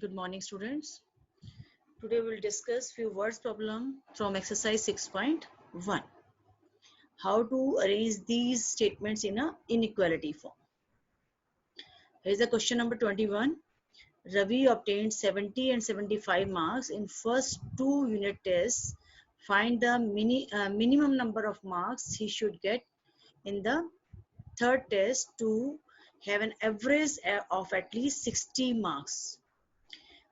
Good morning, students. Today we'll discuss few words problem from exercise 6.1. How to arrange these statements in a inequality form. Here is the question number 21. Ravi obtained 70 and 75 marks in first two unit tests. Find the minimum number of marks he should get in the third test to have an average of at least 60 marks.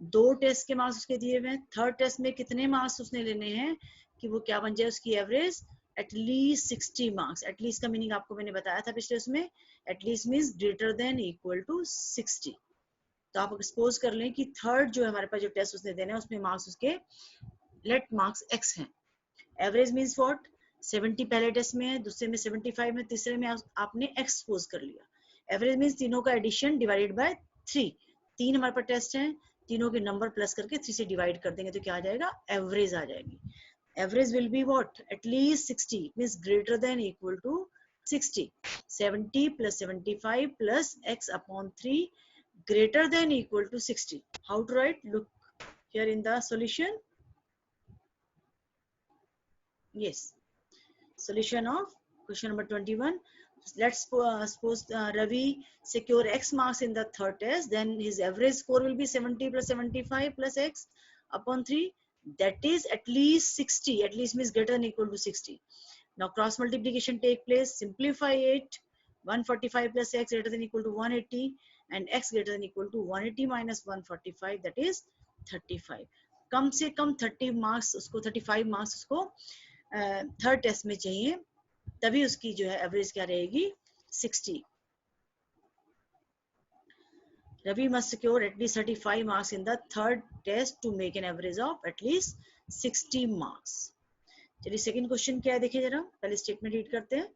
दो test के marks उसके दिए हुए हैं, third test में कितने marks उसने लेने हैं कि वो क्या बन जाए उसकी एवरेज एटलीस्ट 60 मार्क्स। एटलीस्ट का मीनिंग आपको मैंने बताया था पिछले उसमें, at least means greater than equal to 60। तो आप सपोज कर लें कि थर्ड जो हमारे पास जो टेस्ट उसने देना है उसमें मार्क्स उसके लेट मार्क्स x हैं। एवरेज मीन्स व्हाट, 70 पहले टेस्ट में है, दूसरे में 75 में, तीसरे में आपने x सपोज कर लिया। एवरेज मीन्स तीनों का एडिशन डिवाइडेड बाय 3। तीन हमारे पास टेस्ट हैं, तीनों के नंबर प्लस करके 3 से डिवाइड कर देंगे तो क्या आ जाएगा, एवरेज आ जाएगी। Average will be what, at least 60 means greater than equal to 60। 70 plus 75 plus x upon 3 greater than equal to 60. How to write? Look here in the solution. Yes, solution of question number 21. Let's suppose Ravi secure x marks in the third test, then his average score will be 70 plus 75 plus x upon 3, that is at least 60. At least means greater than equal to 60. Now cross multiplication take place, simplify it. 145 plus x greater than equal to 180 and x greater than equal to 180 minus 145, that is 35. कम से कम 30 marks उसको, 35 marks उसको third test में चाहिए, तभी उसकी जो है average क्या रहेगी, 60. Ravi must secure at least 35 marks in the third test to make an average of at least 60 marks. चलिए सेकंड क्वेश्चन क्या है देखिए जरा, पहले स्टेटमेंट रीड करते हैं.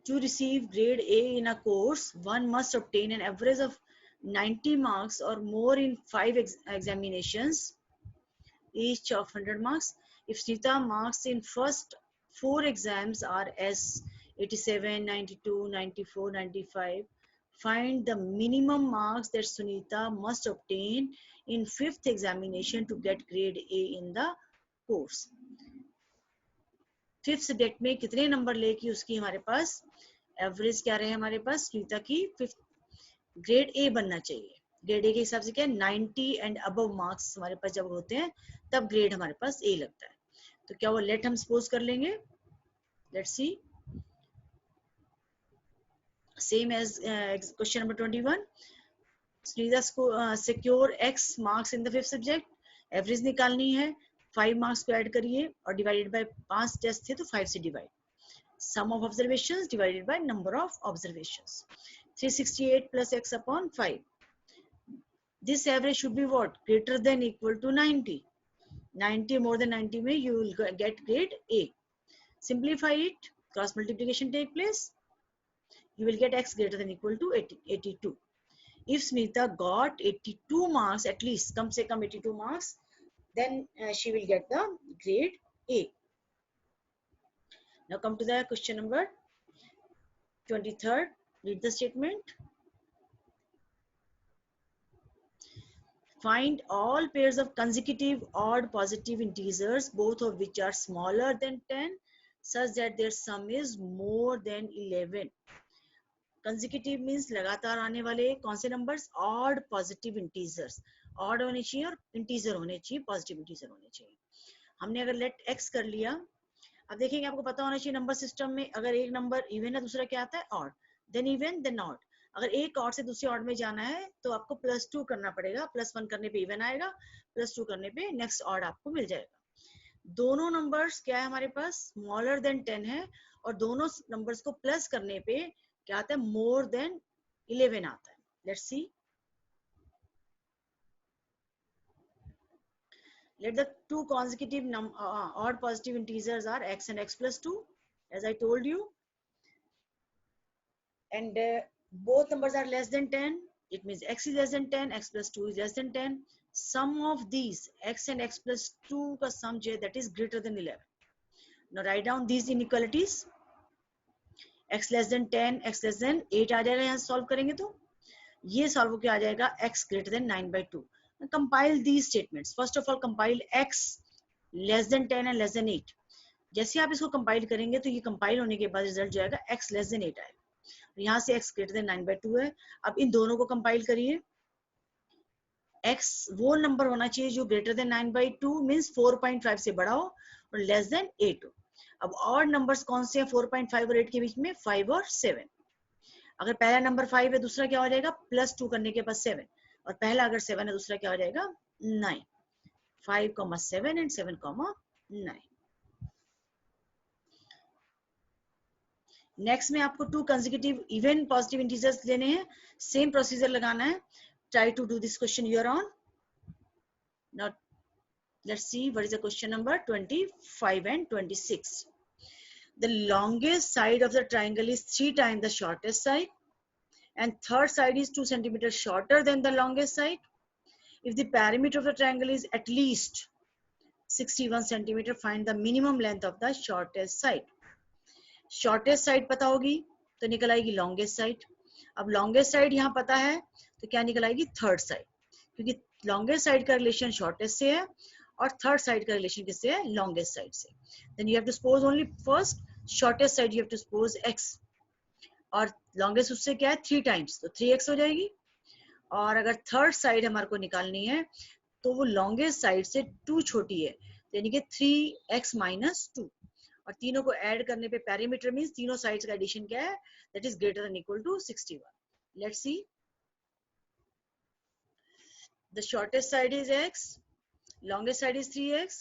To receive grade A in a course, one must obtain an average of 90 marks or more in 5 examinations, each of 100 marks. If Sunita marks in first 4 exams are as 87, 92, 94, 95, find the minimum marks that Sunita must obtain in 5th examination to get grade A in the course. 5th subject में कितने number लेके उसकी हमारे पास average क्या रहे, हमारे पास सुनीता की 5th grade A बनना चाहिए. ग्रेड ए के हिसाब से क्या है, 90 एंड अबव मार्क्स हमारे पास जब होते हैं तब ग्रेड हमारे पास ए लगता है. तो क्या वो लेट हम सपोज कर लेंगे, let's see same as question number 21. Sunita secure x marks in the 5th subject, average निकालनी है, 5 मार्क्स को ऐड करिए और डिवाइडेड बाय 5 टेस्ट थे तो 5 से divide, sum of observations divided by number of observations, 368 plus x upon 5. This average should be what, greater than equal to 90. 90 more than 90 में you will get grade A. Simplify it, cross multiplication take place, you will get x greater than equal to 82. If Smita got 82 marks, at least कम से कम 82 marks, then she will get the grade A. Now come to the question number 23rd. Read the statement. Find all pairs of consecutive odd positive integers, both of which are smaller than 10, such that their sum is more than 11. Consecutive means लगातार आने वाले कौन से numbers, odd positive integers. Odd होने चाहिए और integer होने चाहिए, पॉजिटिव इंटीजर होने चाहिए. हमने अगर लेट x कर लिया, अब देखेंगे आपको पता होना चाहिए नंबर सिस्टम में अगर एक नंबर इवन है दूसरा क्या आता है odd, then even then odd. अगर एक ऑड से दूसरे ऑड में जाना है तो आपको +2 करना पड़ेगा, +1 करने पे इवन आएगा, +2 करने पे नेक्स्ट ऑड आपको मिल जाएगा. दोनों नंबर्स क्या है हमारे पास, स्मॉलर देन 10 है, और दोनों नंबर्स को प्लस करने पे क्या आता है, मोर देन 11 आता है. Let's see, let the two consecutive odd positive integers are x and x plus 2, as I told you, and both numbers are less than 10. It means x is less than 10, x plus 2 is less than 10. Sum of these x and x plus 2 का sum जो है that is greater than 11. Now write down these inequalities. x less then 10, x less then 8 आ जाएगा यहाँ solve करेंगे तो ये solve क्या आ जाएगा x greater then 9/2. Compile these statements. First of all compile x less then 10 and less then 8. जैसे आप इसको कंपाइल करेंगे तो ये कंपाइल होने के बाद रिजल्ट जो आएगा x लेस देन 8 आएगा. यहाँ से x ग्रेटर देन 9/2 है. अब इन दोनों को कंपाइल करिए. x वो नंबर होना चाहिए जो ग्रेटर देन 9/2 मीन्स 4.5 से बड़ा हो और लेस देन 8 हो. अब और नंबर्स कौन से हैं 4.5 और 8 के बीच में? 5 और 7. अगर पहला नंबर 5 है दूसरा क्या हो जाएगा +2 करने के बाद 7 और पहला अगर 7 है दूसरा क्या हो जाएगा 9. 5, 7 एंड 7, 9. नेक्स्ट में आपको 2 कंसेक्यूटिव इवन पॉजिटिव इंटीजर्स लेने हैं. सेम प्रोसीजर लगाना है. Try to do this question here on. Now let's see what is the question number 25 and 26. The longest side of the triangle is 3 times the shortest side and third side is 2 centimeters shorter than the longest side. If the perimeter of the triangle is at least 61 centimeter, find the minimum length of the shortest side. Shortest side पता होगी तो निकल आएगी longest side. अब longest side यहाँ पता है तो क्या निकल आएगी थर्ड साइड, क्योंकि लॉन्गेस्ट साइड का रिलेशन शॉर्टेस्ट से है और थर्ड साइड का रिलेशन किससे है लॉन्गेस्ट साइड से. Then you have to suppose only first shortest side you have to suppose x और लॉन्गेस्ट उससे क्या है 3 टाइम्स तो 3x हो जाएगी. और अगर थर्ड साइड हमारे को निकालनी है तो वो लॉन्गेस्ट साइड से 2 छोटी है यानी कि 3x - 2 और तीनों को ऐड करने पे पेरीमीटर मींस तीनों साइड्स का एडिशन क्या है that is greater than equal to 61. Let's see. The shortest side is x, longest side is 3x,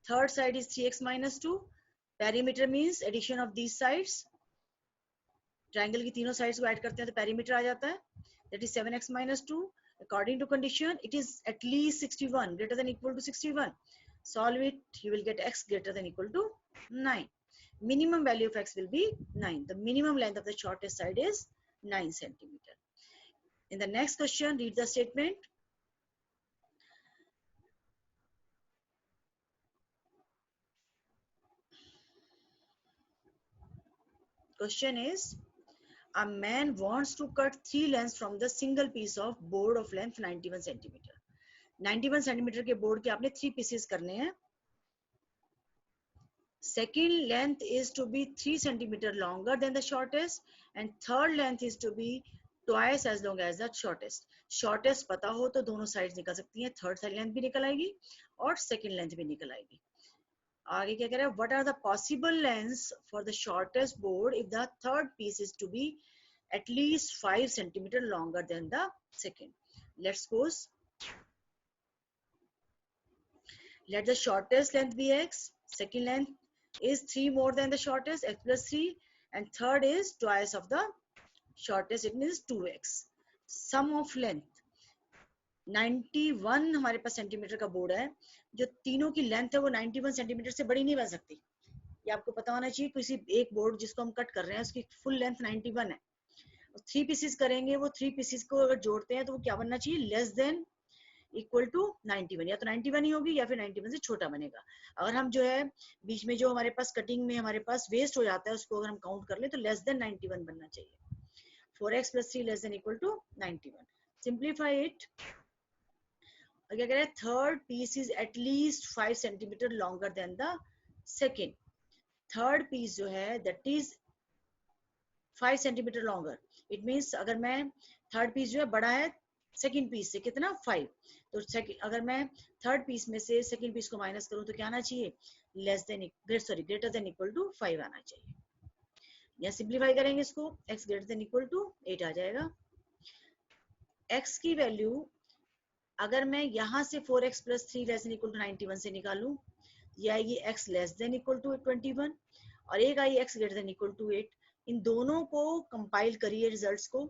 third side is 3x - 2. Perimeter means addition of these sides. Triangle की तीनों sides को add करते हैं तो perimeter आ जाता है. That is 7x - 2. According to condition, it is at least 61, greater than equal to 61. Solve it, you will get x greater than equal to 9. Minimum value of x will be 9. The minimum length of the shortest side is 9 centimeter. In the next question, read the statement. Question is, a man wants to cut 3 lengths from the single piece of board of length 91 centimeter. 91 centimeter के board के आपने 3 pieces करने हैं. Second length is to be 3 centimeter longer than the shortest and third length is to be twice as long as the shortest. Shortest पता हो तो दोनों sides निकल सकती हैं, third side length भी निकल आएगी और second length भी निकल आएगी. आगे क्या कह रहा है? What are the possible lengths for the shortest board if the third piece is to be at least 5 centimeter longer than the second? Let's suppose let the shortest length be x, second length is 3 more than the shortest, x plus 3, and third is twice of the shortest, it means 2x. Sum of length 91 हमारे पास centimetre का board है, जो तीनों की length है वो 91 centimetre से बड़ी नहीं बन सकती. ये आपको पता होना चाहिए. किसी एक बोर्ड जिसको हम कट कर रहे हैं उसकी फुल लेंथ 91 है. 3 पीसेस करेंगे, वो 3 पीसेस को अगर जोड़ते हैं तो वो क्या बनना चाहिए लेस देन इक्वल टू 91. या तो 91 ही होगी या फिर 91 से छोटा बनेगा. अगर हम जो है बीच में जो हमारे पास कटिंग में हमारे पास वेस्ट हो जाता है उसको अगर हम काउंट कर ले तो लेस देन 91 बनना चाहिए. 4x + 3 less than equal to 91. Simplify it. क्या कह रहे हैं? Third piece is at least 5 centimetre longer than the second. Third piece जो है that is 5 centimetre longer. It means अगर मैं थर्ड पीस जो है बड़ा है सेकेंड पीस से कितना 5, तो अगर मैं थर्ड पीस में से सेकेंड पीस को माइनस करूं तो क्या आना चाहिए ग्रेटर देन इक्वल टू 5 आना चाहिए. या सिंप्लीफाई करेंगे इसको, x greater than equal to 8 आ जाएगा. x की वैल्यू अगर मैं यहाँ से 4x + 3 less than equal to 91 से निकालूं, ये आएगी x less than equal to 21 और एक आई x greater than equal to 8. इन दोनों को कंपाइल करिए रिजल्ट्स को.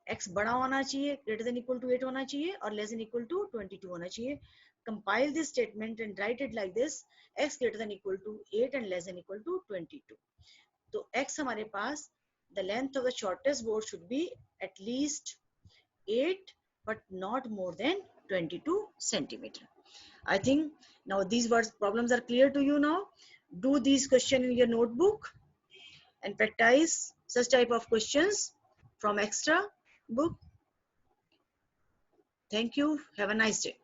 x बड़ा होना चाहिए, ग्रेटर देन इक्वल टू 8 होना चाहिए और लेस देन इक्वल टू 22 होना चाहिए. Compile this statement and write it like this, x greater than equal to 8 and less than equal to 22. तो x हमारे पास the length of the shortest board should be at least 8 but not more than 22 centimeter. I think now these problems are clear to you now. Do these questions in your notebook and practice such type of questions from extra book. Thank you. Have a nice day.